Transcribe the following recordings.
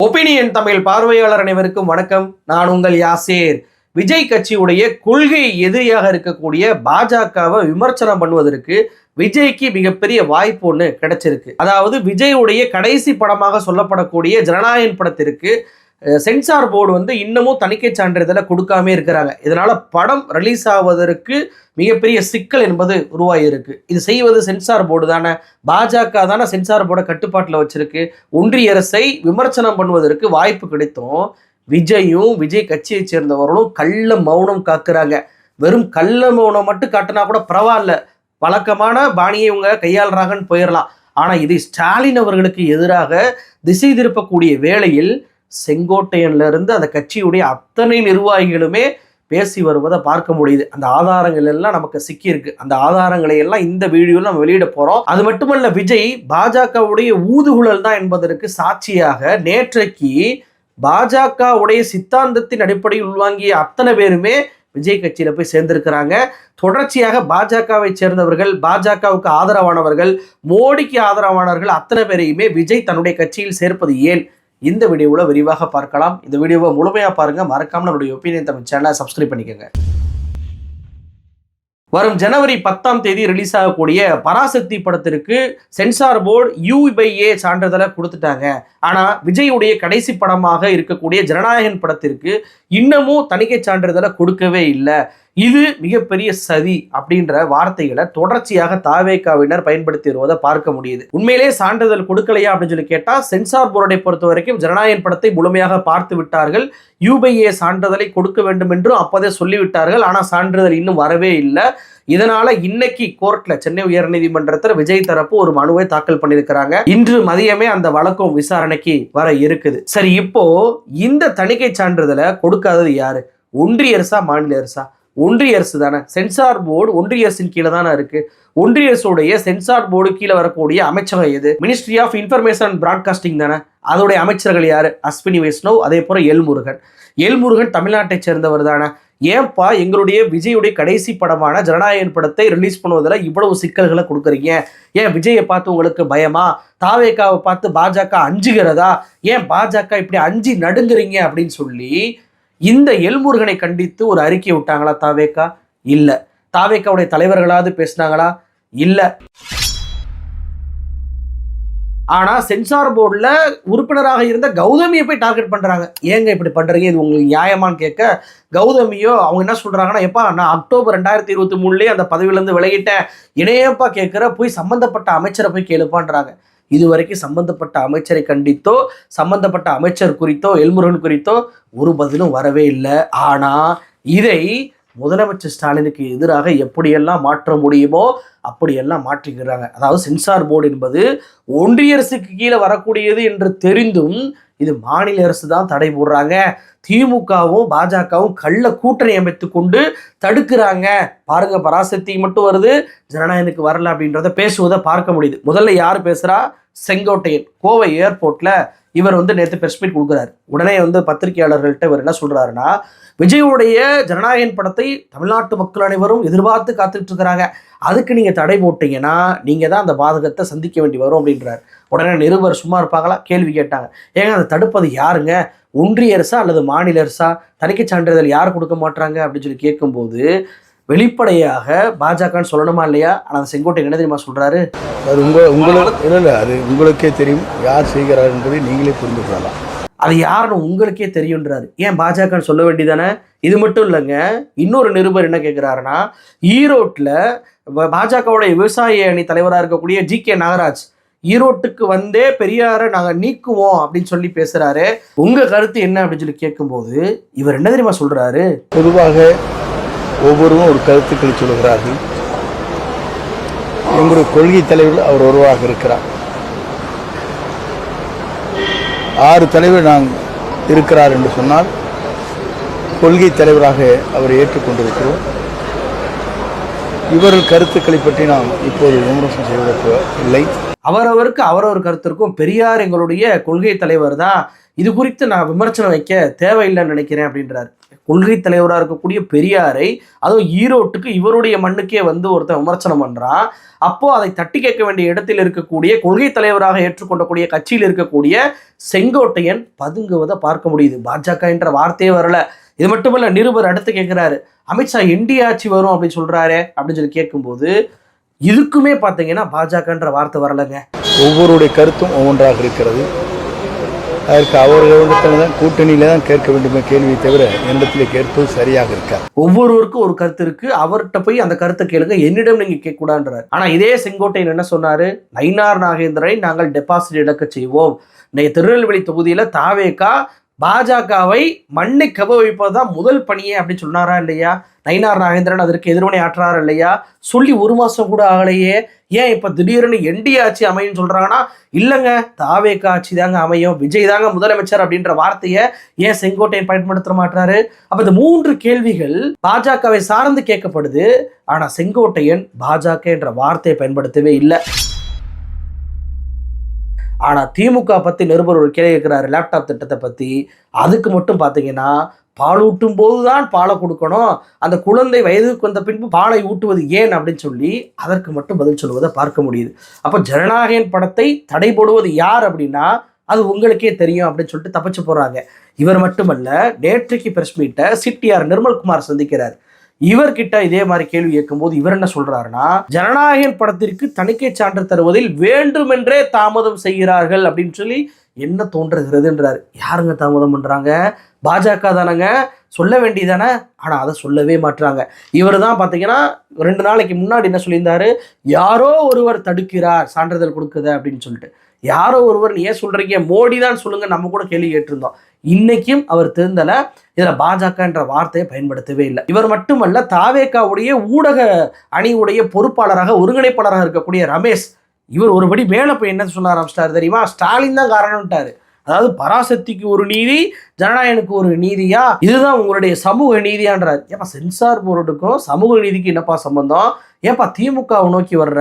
Opinion Tamil பார்வையாளர் அனைவருக்கும் வணக்கம். நான் உங்கள் யாசேர். விஜய் கட்சியுடைய கொள்கை எதிரியாக இருக்கக்கூடிய பாஜகவை விமர்சனம் பண்ணுவதற்கு விஜய்க்கு மிகப்பெரிய வாய்ப்பு ஒன்று கிடைச்சிருக்கு. அதாவது விஜயுடைய கடைசி படமாக சொல்லப்படக்கூடிய ஜனநாயகன் படத்திற்கு சென்சார் போர்டு இன்னமும் தணிக்கை சான்றிதழை கொடுக்காம இருக்கிறாங்க. இதனால படம் ரிலீஸ் ஆவதற்கு மிகப்பெரிய சிக்கல் என்பது உருவாகியிருக்கு. இது செய்வது சென்சார் போர்டு தானே, பாஜக தானே சென்சார் போர்டை கட்டுப்பாட்டில் வச்சிருக்கு. ஒன்றிய அரசை விமர்சனம் பண்ணுவதற்கு வாய்ப்பு கிடைத்தும் விஜயும் விஜய் கட்சியை சேர்ந்தவர்களும் கள்ள மௌனம் காக்குறாங்க. வெறும் கள்ள மௌனம் மட்டும் காட்டினா கூட பரவாயில்ல, வழக்கமான பாணியை இவங்க கையாளுறாங்கன்னு போயிடலாம். ஆனால் இது ஸ்டாலின் அவர்களுக்கு எதிராக திசை திருப்பக்கூடிய வேளையில் செங்கோட்டையன்ல இருந்து அந்த கட்சியுடைய அத்தனை நிர்வாகிகளுமே பேசி வருவதை பார்க்க முடியுது. அந்த ஆதாரங்கள் எல்லாம் நமக்கு சிக்கி இருக்கு. அந்த ஆதாரங்களை எல்லாம் இந்த வீடியோவில் நம்ம வெளியிட போறோம். அது மட்டுமல்ல, விஜய் பாஜகவுடைய ஊதுகுழல் தான் என்பதற்கு சாட்சியாக நேற்றைக்கு பாஜகவுடைய சித்தாந்தத்தின் அடிப்படையில் உள்வாங்கிய அத்தனை பேருமே விஜய் கட்சியில போய் சேர்ந்திருக்கிறாங்க. தொடர்ச்சியாக பாஜகவை சேர்ந்தவர்கள், பாஜகவுக்கு ஆதரவானவர்கள், மோடிக்கு ஆதரவானவர்கள் அத்தனை பேரையுமே விஜய் தன்னுடைய கட்சியில் சேர்ப்பது ஏன், இந்த வீடியோவில் விரிவாக பார்க்கலாம். இந்த வீடியோவை முழுமையாக பாருங்க. மறக்காம நம்மளுடைய ஒபினியன் தமிழ் சேனலை சப்ஸ்கிரைப் பண்ணிக்கோங்க. வரும் ஜனவரி 10ஆம் தேதி ரிலீஸ் ஆகக்கூடிய பராசக்தி படத்திற்கு சென்சார் போர்டு U/A சான்றிதழை கொடுத்துட்டாங்க. ஆனால் விஜயுடைய கடைசி படமாக இருக்கக்கூடிய ஜனநாயகன் படத்திற்கு இன்னமும் தணிக்கை சான்றிதழை கொடுக்கவே இல்லை. இது மிகப்பெரிய சதி அப்படின்ற வார்த்தைகளை தொடர்ச்சியாக தாவேகாவினர் பயன்படுத்தி வருவதை பார்க்க முடியுது. உண்மையிலே சான்றிதழ் கொடுக்கலையா அப்படின்னு சொல்லி கேட்டால், சென்சார் போர்டை பொறுத்த வரைக்கும் ஜனநாயகன் படத்தை முழுமையாக பார்த்து விட்டார்கள். U/A சான்றிதழை கொடுக்க வேண்டும் என்றும் அப்போதே சொல்லிவிட்டார்கள். ஆனால் சான்றிதழ் இன்னும் வரவே இல்லை. இதனால இன்னைக்கு கோர்ட்ல, சென்னை உயர்நீதிமன்றத்தில் விஜய் தரப்பு ஒரு மனுவை தாக்கல் பண்ணியிருக்கிறாங்க. இன்று மதியமே அந்த வழக்கம் விசாரணைக்கு வர இருக்குது. சரி, இப்போ இந்த தணிக்கை சான்றிதழை கொடுக்காதது யாரு? ஒன்றிய அரசா, மாநில அரசா? ஒன்றிய அரசு தானே. சென்சார் போர்டு ஒன்றிய அரசின் கீழே தானே இருக்கு. ஒன்றிய அரசுடைய சென்சார் போர்டு கீழே வரக்கூடிய அமைச்சகம் எது? Ministry of information and broadcasting தானே. அதோடைய அமைச்சர்கள் யாரு? அஸ்வினி வைஷ்ணவ், அதே போல எல்முருகன் தமிழ்நாட்டை சேர்ந்தவர் தானே. ஏன்பா எங்களுடைய விஜயுடைய கடைசி படமான ஜனநாயகன் படத்தை ரிலீஸ் பண்ணுவதில் இவ்வளவு சிக்கல்களை கொடுக்குறீங்க? ஏன் விஜயை பார்த்து உங்களுக்கு பயமா? தாவேகாவை பார்த்து பாஜக அஞ்சுகிறதா? ஏன் பாஜக இப்படி அஞ்சி நடுங்குறீங்க அப்படின்னு சொல்லி இந்த எல்முருகனை கண்டித்து ஒரு அறிக்கை விட்டாங்களா தாவேகா? இல்லை. தாவேகாவுடைய தலைவர்களாவது பேசினாங்களா? இல்லை. ஆனா சென்சார் போர்டில் உறுப்பினராக இருந்த கௌதமியை போய் டார்கெட் பண்றாங்க. ஏங்க இப்படி பண்றீங்க, இது உங்களுக்கு நியாயமான்னு கேட்க கௌதமியோ அவங்க என்ன சொல்றாங்கன்னா, எப்பா நான் அக்டோபர் 2023 அந்த பதவியிலேருந்து விலகிட்டேன், இணையப்பா கேட்குற, போய் சம்பந்தப்பட்ட அமைச்சரை போய் கேளுப்பான்றாங்க. இதுவரைக்கும் சம்பந்தப்பட்ட அமைச்சரை கண்டித்தோ, சம்பந்தப்பட்ட அமைச்சர் குறித்தோ, எல்முருகன் குறித்தோ ஒரு பதிலும் வரவே இல்லை. ஆனா இதை முதலமைச்சர் ஸ்டாலினுக்கு எதிராக எப்படியெல்லாம் மாற்ற முடியுமோ அப்படியெல்லாம் மாற்றிக்கிறாங்க. அதாவது சென்சார் போர்டு என்பது ஒன்றிய அரசுக்கு கீழே வரக்கூடியது என்று தெரிந்தும் இது மாநில அரசு தான் தடை போடுறாங்க. திமுகவும் பாஜகவும் கள்ள கூட்டணி அமைத்து கொண்டு தடுக்கிறாங்க. பாருங்க, பராசக்தி மட்டும் வருது, ஜனநாயகனுக்கு வரல அப்படின்றத பேசுவதை பார்க்க முடியுது. முதல்ல யார் பேசுறா? செங்கோட்டையன். கோவை ஏர்போர்ட்ல இவர் நேற்று பிரஸ் மீட் கொடுக்குறாரு. உடனே பத்திரிகையாளர்கள்ட்ட இவர் என்ன சொல்றாருன்னா, விஜயுடைய ஜனநாயகன் படத்தை தமிழ்நாட்டு மக்கள் அனைவரும் எதிர்பார்த்து காத்துட்டு இருக்கிறாங்க, அதுக்கு நீங்க தடை போட்டீங்கன்னா நீங்க தான் அந்த பாதகத்தை சந்திக்க வேண்டி வரும் அப்படின்றாரு. உடனே நிருபர் சும்மா இருப்பாங்களா? கேள்வி கேட்டாங்க. ஏங்க அதை தடுப்பது யாருங்க? ஒன்றிய அரசா அல்லது மாநில அரசா? தணிக்கை சான்றிதழ் யார் கொடுக்க மாட்டாங்க அப்படின்னு சொல்லி கேட்கும்போது வெளிப்படையாக பாஜகன்னு சொல்லணுமா இல்லையா? ஆனால் செங்கோட்டை என்ன தெரியுமா சொல்றாரு? அது அது உங்களுக்கே தெரியும் யார் செய்கிறார் என்பதை நீங்களே புரிந்து கொள்ளலாம். அது யாருன்னு உங்களுக்கே தெரியுன்றாரு. ஏன் பாஜகன்னு சொல்ல வேண்டியதானே? இது மட்டும் இல்லைங்க, இன்னொரு நிருபர் என்ன கேட்குறாருன்னா, ஈரோட்டில் பாஜகவுடைய விவசாய அணி தலைவராக இருக்கக்கூடிய GK நாகராஜ் ஈரோட்டுக்கு வந்தே பெரியாரை நாங்கள் நீக்குவோம் அப்படின்னு சொல்லி பேசுறாரு. உங்க கருத்து என்ன அப்படின்னு சொல்லி கேட்கும்போது இவர் என்ன தெரியுமா சொல்றாரு? பொதுவாக ஒவ்வொருவரும் ஒரு கருத்துக்களை சொல்கிறார்கள். எங்களுடைய கொள்கை தலைவர் அவர் ஒருவராக இருக்கிறார். 6 தலைவர் நான் இருக்கிறார் என்று சொன்னால் கொள்கை தலைவராக அவரை ஏற்றுக்கொண்டிருக்கிறோம். இவர்கள் கருத்துக்களை பற்றி நாம் இப்போது விமர்சனம் செய்வதற்கு இல்லை. அவரவருக்கு அவரவர் கருத்திற்கும் பெரியார் எங்களுடைய கொள்கை தலைவர் தான், இது குறித்து நான் விமர்சனம் வைக்க தேவையில்லைன்னு நினைக்கிறேன் அப்படின்றாரு. கொள்கை தலைவராக இருக்கக்கூடிய பெரியாரை, அதுவும் ஈரோட்டுக்கு இவருடைய மண்ணுக்கே வந்து ஒருத்தன் விமர்சனம் பண்றான். அப்போ அதை தட்டி கேட்க வேண்டிய இடத்தில் இருக்கக்கூடிய கொள்கை தலைவராக ஏற்றுக்கொண்டக்கூடிய கட்சியில் இருக்கக்கூடிய செங்கோட்டையன் பதுங்குவதை பார்க்க முடியுது. பாஜக என்ற வார்த்தையே வரல. இது மட்டுமல்ல, நிருபர் அடுத்து கேட்கிறாரு, அமித்ஷா என்டிஏ ஆட்சி வரும் அப்படின்னு சொல்றாரு அப்படின்னு சொல்லி கேட்கும்போது இதுக்குமே பார்த்தீங்கன்னா பாஜகன்ற வார்த்தை வரலைங்க. ஒவ்வொருடைய கருத்தும் ஒவ்வொன்றாக இருக்கிறது. அதற்கு அவர்களிடத்தில் தான் கூட்டணியில தான் கேட்க வேண்டுமே கேள்வியை தவிர என்னிடத்துல கேட்பது சரியாக இருக்காது. ஒவ்வொருவருக்கும் ஒரு கருத்து இருக்கு, அவர்கிட்ட போய் அந்த கருத்தை கேளுங்க, என்னிடம் நீங்க கேட்கக்கூடாதுன்றார். ஆனா இதே செங்கோட்டையன் என்ன சொன்னாரு, நயினார் நாகேந்திரனை நாங்கள் டெபாசிட் இழக்க செய்வோம். இன்னைக்கு திருநெல்வேலி தொகுதியில தாவேகா பாஜகவை மண்ணை கவ வைப்பதுதான் முதல் பணியே அப்படின்னு சொன்னாரா இல்லையா? நயினார் நாகேந்திரன் அதற்கு எதிர்வினை ஆற்றாரா இல்லையா? சொல்லி ஒரு மாசம் கூட ஆகலையே, ஏன் இப்ப திடீர்னு என்டிஏ ஆட்சி அமையும் சொல்றாங்கன்னா, இல்லைங்க தாவேகா ஆட்சி தாங்க அமையும், விஜய் தாங்க முதலமைச்சர் அப்படின்ற வார்த்தையை ஏன் செங்கோட்டையன் பயன்படுத்த மாட்டாரு? அப்ப இந்த 3 கேள்விகள் பாஜகவை சார்ந்து கேட்கப்படுது. ஆனா செங்கோட்டையன் பாஜக என்ற வார்த்தையை பயன்படுத்தவே இல்லை. ஆனா திமுக பத்தி நிருபர் ஒரு கேள்வி கேட்கிறாரு, லேப்டாப் திட்டத்தை பத்தி. அதுக்கு மட்டும் பாத்தீங்கன்னா, பால் ஊட்டும் போதுதான் பாலை கொடுக்கணும், அந்த குழந்தை வயதுக்கு வந்த பின்பு பாலை ஊட்டுவது ஏன் அப்படின்னு சொல்லி அதற்கு மட்டும் பதில் சொல்வதை பார்க்க முடியுது. அப்ப ஜனநாயகன் படத்தை தடை போடுவது யார் அப்படின்னா அது உங்களுக்கே தெரியும் அப்படின்னு சொல்லிட்டு தப்பிச்சு போறாங்க. இவர் மட்டுமல்ல, நேற்றைக்கு பிரஸ் மீட்டை சிடிஆர் நிர்மல்குமார் சந்திக்கிறார். இவர்கிட்ட இதே மாதிரி கேள்வி கேட்கும்போது இவர் என்ன சொல்றாருன்னா, ஜனநாயகன் படத்திற்கு தணிக்கை சான்று தருவதில் வேண்டுமென்றே தாமதம் செய்கிறார்கள் அப்படின்னு சொல்லி என்ன தோன்றுகிறதுன்றாரு. யாருங்க தாமதம் பண்றாங்க? பாஜக தானங்க, சொல்ல வேண்டியதானே. ஆனா அதை சொல்லவே மாட்டாங்க. இவர் தான் பாத்தீங்கன்னா 2 நாளைக்கு முன்னாடி என்ன சொல்லியிருந்தாரு, யாரோ ஒருவர் தடுக்கிறார் சான்றிதழ் கொடுக்குது அப்படின்னு சொல்லிட்டு. யாரோ ஒருவர் ஏன் சொல்றீங்க, மோடி தான் சொல்லுங்க, நம்ம கூட கேள்வி கேட்டிருந்தோம். இன்னைக்கும் அவர் திருந்தல, இதுல பாஜக என்ற வார்த்தையை பயன்படுத்தவே இல்லை. இவர் மட்டுமல்ல, தாவேகாவுடைய ஊடக அணியுடைய பொறுப்பாளராக ஒருங்கிணைப்பாளராக இருக்கக்கூடிய ரமேஷ், இவர் ஒருபடி மேல போய் என்ன சொல்ல ஆரம்பிச்சிட்டாரு தெரியுமா, ஸ்டாலின் தான் காரணம்ட்டாரு. அதாவது பராசக்திக்கு ஒரு நீதி, ஜனநாயகனுக்கு ஒரு நீதியா, இதுதான் உங்களுடைய சமூக நீதியான்றார். ஏப்பா சென்சார் போர்டுக்கும் சமூக நீதிக்கு என்னப்பா சம்பந்தம்? ஏப்பா திமுகவை நோக்கி வர்ற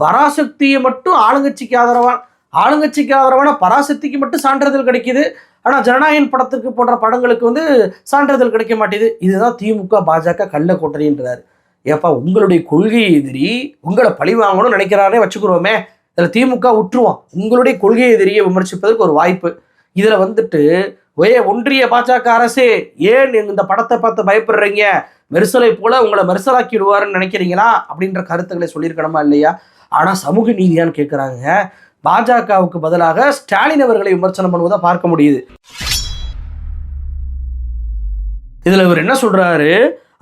பராசக்தியை மட்டும் ஆளுங்கட்சிக்கு ஆதரவான பராசக்திக்கு மட்டும் சான்றிதழ் கிடைக்குது, ஆனா ஜனநாயகன் படத்துக்கு போன்ற படங்களுக்கு வந்து சான்றிதழ் கிடைக்க மாட்டேது. இதுதான் திமுக பாஜக கள்ள கூட்டணின்றாரு. ஏப்பா உங்களுடைய கொள்கை எதிரி உங்களை பழி வாங்கணும்னு நினைக்கிறாரே வச்சுக்கிறோமே, இதுல திமுக விட்டுருவோம். உங்களுடைய கொள்கை எதிரியை விமர்சிப்பதற்கு ஒரு வாய்ப்பு. இதுல வந்துட்டு ஒன்றிய பாஜக அரசே ஏன் இந்த படத்தை பார்த்து பயப்படுறீங்க, மெர்சலை போல உங்களை மெர்சலாக்கிடுவாருன்னு நினைக்கிறீங்களா அப்படின்ற கருத்துக்களை சொல்லியிருக்கணுமா இல்லையா? ஆனா சமூக நீதியான்னு கேட்கிறாங்க. பாஜகவுக்கு பதிலாக ஸ்டாலின் அவர்களை விமர்சனம் பண்ணுவதை பார்க்க முடியுது. இதுல இவர் என்ன சொல்றாரு,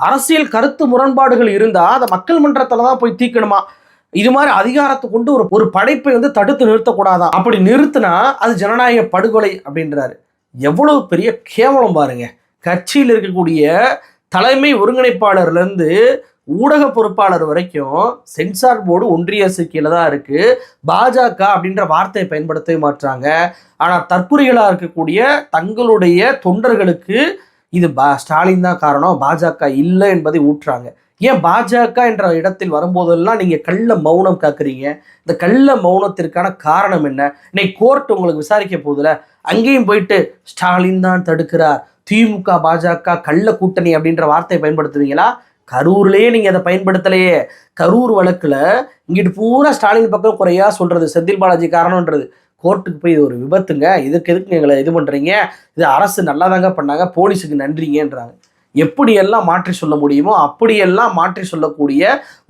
அரசியல் கருத்து முரண்பாடுகள் இருந்தா அதை மக்கள் மன்றத்துலதான் போய் தீர்க்கணுமா, இது மாதிரி அதிகாரத்தை கொண்டு ஒரு படைப்பை வந்து தடுத்து நிறுத்தக்கூடாதான், அப்படி நிறுத்தினா அது ஜனநாயக படுகொலை அப்படின்றாரு. எவ்வளவு பெரிய கேவலம் பாருங்க. கட்சியில் இருக்கக்கூடிய தலைமை ஒருங்கிணைப்பாளர்ல இருந்து ஊடக பொறுப்பாளர் வரைக்கும் சென்சார் போர்டு ஒன்றிய அரசு கீழே தான் இருக்கு. பாஜக அப்படின்ற வார்த்தையை பயன்படுத்தவே மாட்டாங்க. ஆனா தற்குறிகளா இருக்கக்கூடிய தங்களுடைய தொண்டர்களுக்கு இது ஸ்டாலின் தான் காரணம், பாஜக இல்லை என்பதை ஊற்றுறாங்க. ஏன் பாஜக என்ற இடத்தில் வரும்போதெல்லாம் நீங்க கள்ள மௌனம் காக்குறீங்க? இந்த கள்ள மௌனத்திற்கான காரணம் என்ன? இன்னைக்கு கோர்ட் உங்களுக்கு விசாரிக்க போகுதுல, அங்கேயும் போயிட்டு ஸ்டாலின் தான் தடுக்கிறார், திமுக பாஜக கள்ள கூட்டணி அப்படின்ற வார்த்தையை பயன்படுத்துவீங்களா? கரூர்லயே நீங்க அதை பயன்படுத்தலையே. கரூர் வழக்குல இங்கிட்டு பூரா ஸ்டாலின் பக்கம் குறையா சொல்றது, செந்தில் பாலாஜி காரணம்ன்றது. கோர்ட்டுக்கு போய் இது ஒரு விபத்துங்க, எதுக்கு எங்களை இது பண்றீங்க, இது அரசு நல்லாதாங்க பண்ணாங்க, போலீஸுக்கு நன்றிங்கன்றாங்க. எப்படியெல்லாம் மாற்றி சொல்ல முடியுமோ அப்படியெல்லாம் மாற்றி சொல்லக்கூடிய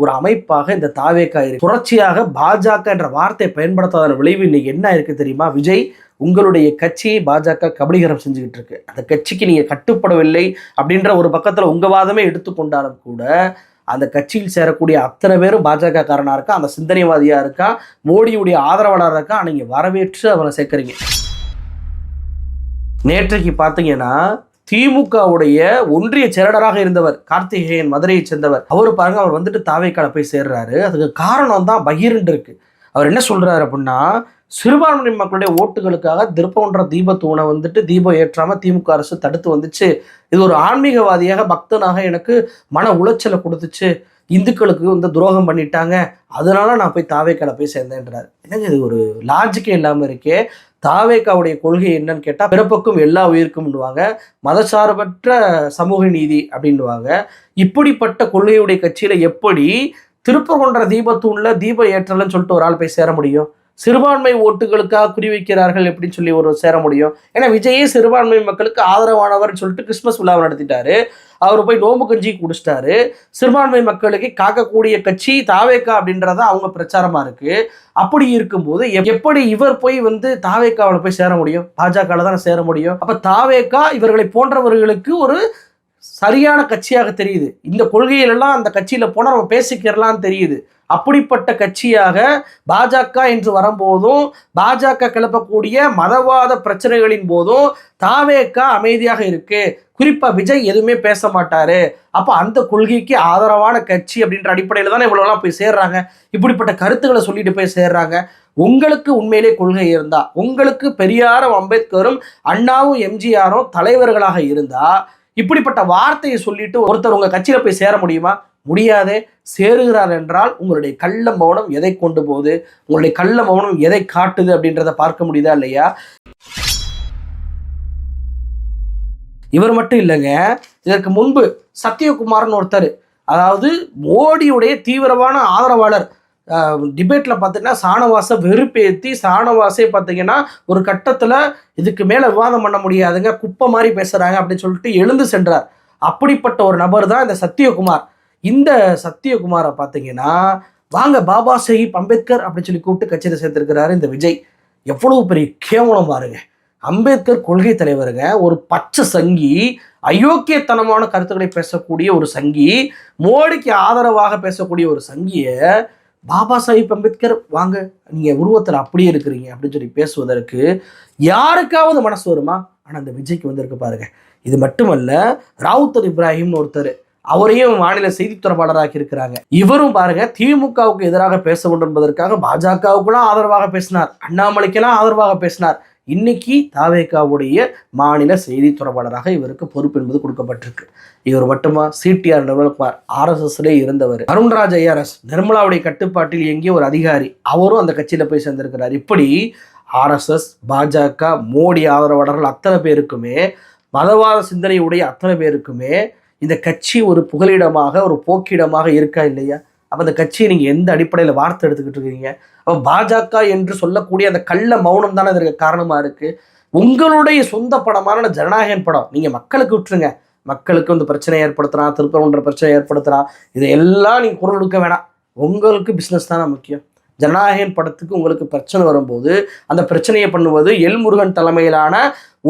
ஒரு அமைப்பாக இந்த தாவேகா இருக்கு. தொடர்ச்சியாக பாஜக என்ற வார்த்தையை பயன்படுத்தாத விளைவு இன்னைக்கு என்ன இருக்கு தெரியுமா? விஜய், உங்களுடைய கட்சியை பாஜக கபலீகரம் செஞ்சுக்கிட்டு இருக்கு. அந்த கட்சிக்கு நீங்க கட்டுப்படவில்லை அப்படின்ற ஒரு பக்கத்துல உங்க வாதமே எடுத்துக்கொண்டாலும் கூட அந்த கட்சியில் சேரக்கூடிய அத்தனை பேரும் பாஜக காரனா இருக்கா, அந்த சிந்தனைவாதியா இருக்கா, மோடியுடைய ஆதரவாளராக இருக்கா, நீங்க வரவேற்று அவரை சேர்க்கறீங்க. நேற்றைக்கு பார்த்தீங்கன்னா திமுகவுடைய ஒன்றிய செயலராக இருந்தவர் கார்த்திகேயன், மதுரையை சேர்ந்தவர், அவர் பாருங்க, அவர் வந்துட்டு தாவேக்கால போய் சேர்றாரு. அதுக்கு காரணம் தான் பகிரண்டு இருக்கு. அவர் என்ன சொல்றாரு அப்படின்னா, சிறுபான்மை மக்களுடைய ஓட்டுகளுக்காக திருப்பன்ற தீபத்தூணை வந்துட்டு தீபம் ஏற்றாம திமுக அரசு தடுத்து வந்துச்சு. இது ஒரு ஆன்மீகவாதியாக பக்தனாக எனக்கு மன உளைச்சலை கொடுத்துச்சு, இந்துக்களுக்கு வந்து துரோகம் பண்ணிட்டாங்க, அதனால நான் போய் தாவேக்கால போய் சேர்ந்தேன்றாரு. என்னங்க இது ஒரு லாஜிக்கே இல்லாம இருக்கே. தாவேக்காவுடைய கொள்கை என்னன்னு கேட்டா பிறப்புக்கும் எல்லா உயிருக்கும்னுவாங்க, மதசார்பற்ற சமூக நீதி அப்படின்னுவாங்க. இப்படிப்பட்ட கொள்கையுடைய கட்சியில எப்படி திருப்பரங்குன்ற தீபத்தூண்ல தீப ஏற்றலன்னு சொல்லிட்டு ஒரு ஆள் போய் சேர முடியும்? சிறுபான்மை ஓட்டுகளுக்காக குறிவைக்கிறார்கள் எப்படின்னு சொல்லி ஒரு சேர முடியும்? ஏன்னா விஜயே சிறுபான்மை மக்களுக்கு ஆதரவானவர் சொல்லிட்டு கிறிஸ்துமஸ் விழாவை நடத்திட்டாரு. அவர் போய் நோம்பு கஞ்சி குடிச்சிட்டாரு. சிறுபான்மை மக்களுக்கு காக்கக்கூடிய கட்சி தாவேக்கா அப்படின்றத அவங்க பிரச்சாரமா இருக்கு. அப்படி இருக்கும்போது எப்படி இவர் போய் தாவேக்காவில் போய் சேர முடியும்? பாஜகவில் தானே சேர முடியும். அப்ப தாவேக்கா இவர்களை போன்றவர்களுக்கு ஒரு சரியான கட்சியாக தெரியுது. இந்த கொள்கையிலெல்லாம் அந்த கட்சியில போனா நம்ம பேசிக்கிறலாம்னு தெரியுது. அப்படிப்பட்ட கட்சியாக பாஜக என்று வரும்போதும், பாஜக கிளப்பக்கூடிய மதவாத பிரச்சனைகளின் போதும் தாவேக்கா அமைதியாக இருக்கு. குறிப்பா விஜய் எதுவுமே பேச மாட்டாரு. அப்ப அந்த கொள்கைக்கு ஆதரவான கட்சி அப்படின்ற அடிப்படையில தானே இவ்வளவுலாம் போய் சேர்றாங்க. இப்படிப்பட்ட கருத்துக்களை சொல்லிட்டு போய் சேர்றாங்க. உங்களுக்கு உண்மையிலே கொள்கை இருந்தா, உங்களுக்கு பெரியாரும் அம்பேத்கரும் அண்ணாவும் எம்ஜிஆரும் தலைவர்களாக இருந்தா, இப்படிப்பட்ட வார்த்தையை சொல்லிட்டு ஒருத்தர் உங்க கட்சியில போய் சேர முடியுமா? முடியாதே. சேருகிறார் என்றால் உங்களுடைய கள்ள மௌனம் எதை கொண்டு போகுது, உங்களுடைய கள்ள மௌனம் எதை காட்டுது அப்படின்றத பார்க்க முடியுதா இல்லையா? இவர் மட்டும் இல்லைங்க, இதற்கு முன்பு சத்யகுமார்னு ஒருத்தர், அதாவது மோடியுடைய தீவிரமான ஆதரவாளர், டிபேட்ல பார்த்தீங்கன்னா சாணவாசை வெறுப்பேற்றி சாணவாசே பார்த்தீங்கன்னா ஒரு கட்டத்தில் இதுக்கு மேலே விவாதம் பண்ண முடியாதுங்க, குப்பை மாதிரி பேசுகிறாங்க அப்படின்னு சொல்லிட்டு எழுந்து சென்றார். அப்படிப்பட்ட ஒரு நபர் தான் இந்த சத்யகுமார். இந்த சத்யகுமாரை பார்த்தீங்கன்னா வாங்க பாபா சாஹிப் அம்பேத்கர் அப்படின்னு சொல்லி கூப்பிட்டு கட்சியில் சேர்த்திருக்கிறாரு இந்த விஜய். எவ்வளவு பெரிய கேவலம் பாருங்க. அம்பேத்கர் கொள்கை தலைவருங்க, ஒரு பச்சை சங்கி, அயோக்கியத்தனமான கருத்துக்களை பேசக்கூடிய ஒரு சங்கி, மோடிக்கு ஆதரவாக பேசக்கூடிய ஒரு சங்கியை பாபா சாஹிப் அம்பேத்கர் வாங்க நீங்க உருவத்தில் அப்படியே இருக்கிறீங்க அப்படின்னு சொல்லி பேசுவதற்கு யாருக்காவது மனசு வருமா? ஆனால் அந்த விஜய்க்கு வந்திருக்கு பாருங்க. இது மட்டுமல்ல, ராவுத்தர் இப்ராஹிம்னு ஒருத்தர், அவரையும் மாநில செய்தி தொடர்பாளராக்கி இருக்கிறாங்க. இவரும் பாருங்க திமுகவுக்கு எதிராக பேச வேண்டும் என்பதற்காக பாஜகவுக்குலாம் ஆதரவாக பேசினார், அண்ணாமலைக்கெல்லாம் ஆதரவாக பேசினார். இன்னைக்கு தாவேகாவுடைய மாநில செய்தி தொடர்பாளராக இவருக்கு பொறுப்பு என்பது கொடுக்கப்பட்டிருக்கு. இவர் மட்டுமா? சிடிஆர் நிர்மல்குமார் ஆர்எஸ்எஸ்லே இருந்தவர், அருண்ராஜ் ஐஆர்எஸ் நிர்மலாவுடைய கட்டுப்பாட்டில் இயங்கிய ஒரு அதிகாரி, அவரும் அந்த கட்சியில போய் சேர்ந்திருக்கிறார். இப்படி ஆர்எஸ்எஸ், பாஜக, மோடி ஆதரவாளர்கள் அத்தனை பேருக்குமே, மதவாத சிந்தனையுடைய அத்தனை பேருக்குமே இந்த கட்சி ஒரு புகலிடமாக, ஒரு போக்கிடமாக இருக்கா இல்லையா? அப்போ அந்த கட்சியை நீங்கள் எந்த அடிப்படையில் வார்த்தை எடுத்துக்கிட்டு இருக்கீங்க? அப்போ பாஜக என்று சொல்லக்கூடிய அந்த கள்ள மௌனம் தானே இதற்கு காரணமாக இருக்குது. உங்களுடைய சொந்த படமான ஜனநாயகன் படம் நீங்கள் மக்களுக்கு விட்டுருங்க. மக்களுக்கு பிரச்சனை ஏற்படுத்துகிறான், திருப்பரங்குன்ற பிரச்சனை ஏற்படுத்துகிறான், இதையெல்லாம் நீங்கள் குரல் கொடுக்க வேணாம். உங்களுக்கு பிஸ்னஸ் தானே முக்கியம். ஜனநாயகன் படத்துக்கு உங்களுக்கு பிரச்சனை வரும்போது அந்த பிரச்சனையை பண்ணுவது எல்முருகன் தலைமையிலான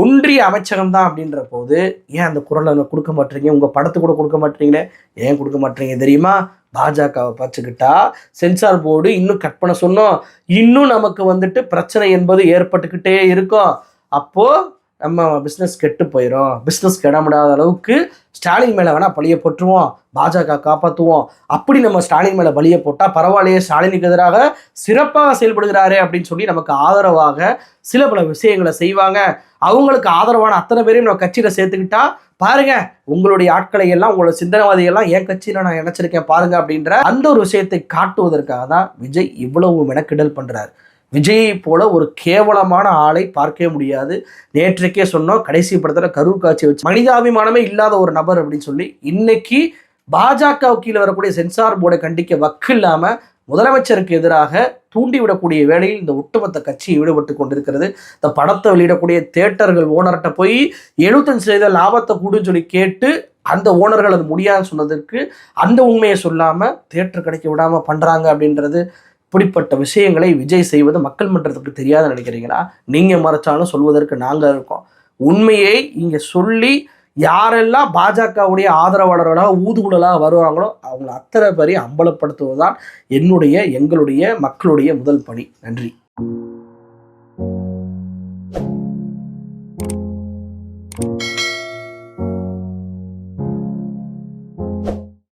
ஒன்றிய அமைச்சகம் தான் அப்படின்ற போது ஏன் அந்த குரலை கொடுக்க மாட்டீங்க? உங்கள் படத்துக்கு கூட கொடுக்க மாட்டீங்களே, ஏன் கொடுக்க மாட்டீங்க தெரியுமா? பாஜகவை பச்சுக்கிட்டா சென்சார் போர்டு இன்னும் கட் பண்ண சொன்னோம், இன்னும் நமக்கு பிரச்சனை என்பது ஏற்பட்டுக்கிட்டே இருக்கும். அப்போது நம்ம பிஸ்னஸ் கெட்டு போயிடும். பிஸ்னஸ் கெடாமடாத அளவுக்கு ஸ்டாலின் மேலே வேணால் பழியை போட்டுருவோம், பாஜக காப்பாற்றுவோம். அப்படி நம்ம ஸ்டாலின் மேலே பலியை போட்டால் பரவாயில்லையே, ஸ்டாலினுக்கு எதிராக சிறப்பாக செயல்படுகிறாரு அப்படின்னு சொல்லி நமக்கு ஆதரவாக சில பல விஷயங்களை செய்வாங்க. அவங்களுக்கு ஆதரவான அத்தனை பேரையும் நம்ம கட்சியில் சேர்த்துக்கிட்டா பாருங்க, உங்களுடைய ஆட்களை எல்லாம், உங்களோட சிந்தனவாதிகள்லாம் என் கட்சியில் நான் இணைச்சிருக்கேன் பாருங்க அப்படின்ற அந்த ஒரு விஷயத்தை காட்டுவதற்காக தான் விஜய் இவ்வளவு மெனக்கிடல் பண்ணுறாரு. விஜயை போல ஒரு கேவலமான ஆளை பார்க்கவே முடியாது. நேற்றைக்கே சொன்னோம், கடைசி படத்தில் கரூர் காட்சி வச்சு மனிதாபிமானமே இல்லாத ஒரு நபர் அப்படின்னு சொல்லி இன்னைக்கு பாஜக கீழே வரக்கூடிய சென்சார் போர்டை கண்டிக்க வக்கு இல்லாமல் முதலமைச்சருக்கு எதிராக தூண்டிவிடக்கூடிய வேளையில் இந்த ஒட்டுமொத்த கட்சி ஈடுபட்டு கொண்டிருக்கிறது. இந்த படத்தை வெளியிடக்கூடிய தியேட்டர்கள் ஓனர்கிட்ட போய் 75% லாபத்தை கூடுன்னு சொல்லி கேட்டு அந்த ஓனர்கள் அது முடியாதுன்னு சொன்னதற்கு அந்த உண்மையை சொல்லாமல் தியேட்டர் கிடைக்க விடாமல் பண்ணுறாங்க அப்படின்றது. இப்படிப்பட்ட விஷயங்களை விஜய் செய்வது மக்கள் மன்றத்துக்கு தெரியாத நினைக்கிறீங்களா? நீங்கள் மறைச்சாலும் சொல்வதற்கு நாங்கள் இருக்கோம். உண்மையை இங்கே சொல்லி யாரெல்லாம் பாஜகவுடைய ஆதரவாளர்களாக ஊதுகுழலாக வருவாங்களோ அவங்களை அத்தனை பேரையும் அம்பலப்படுத்துவதுதான் எங்களுடைய மக்களுடைய முதல் பணி. நன்றி.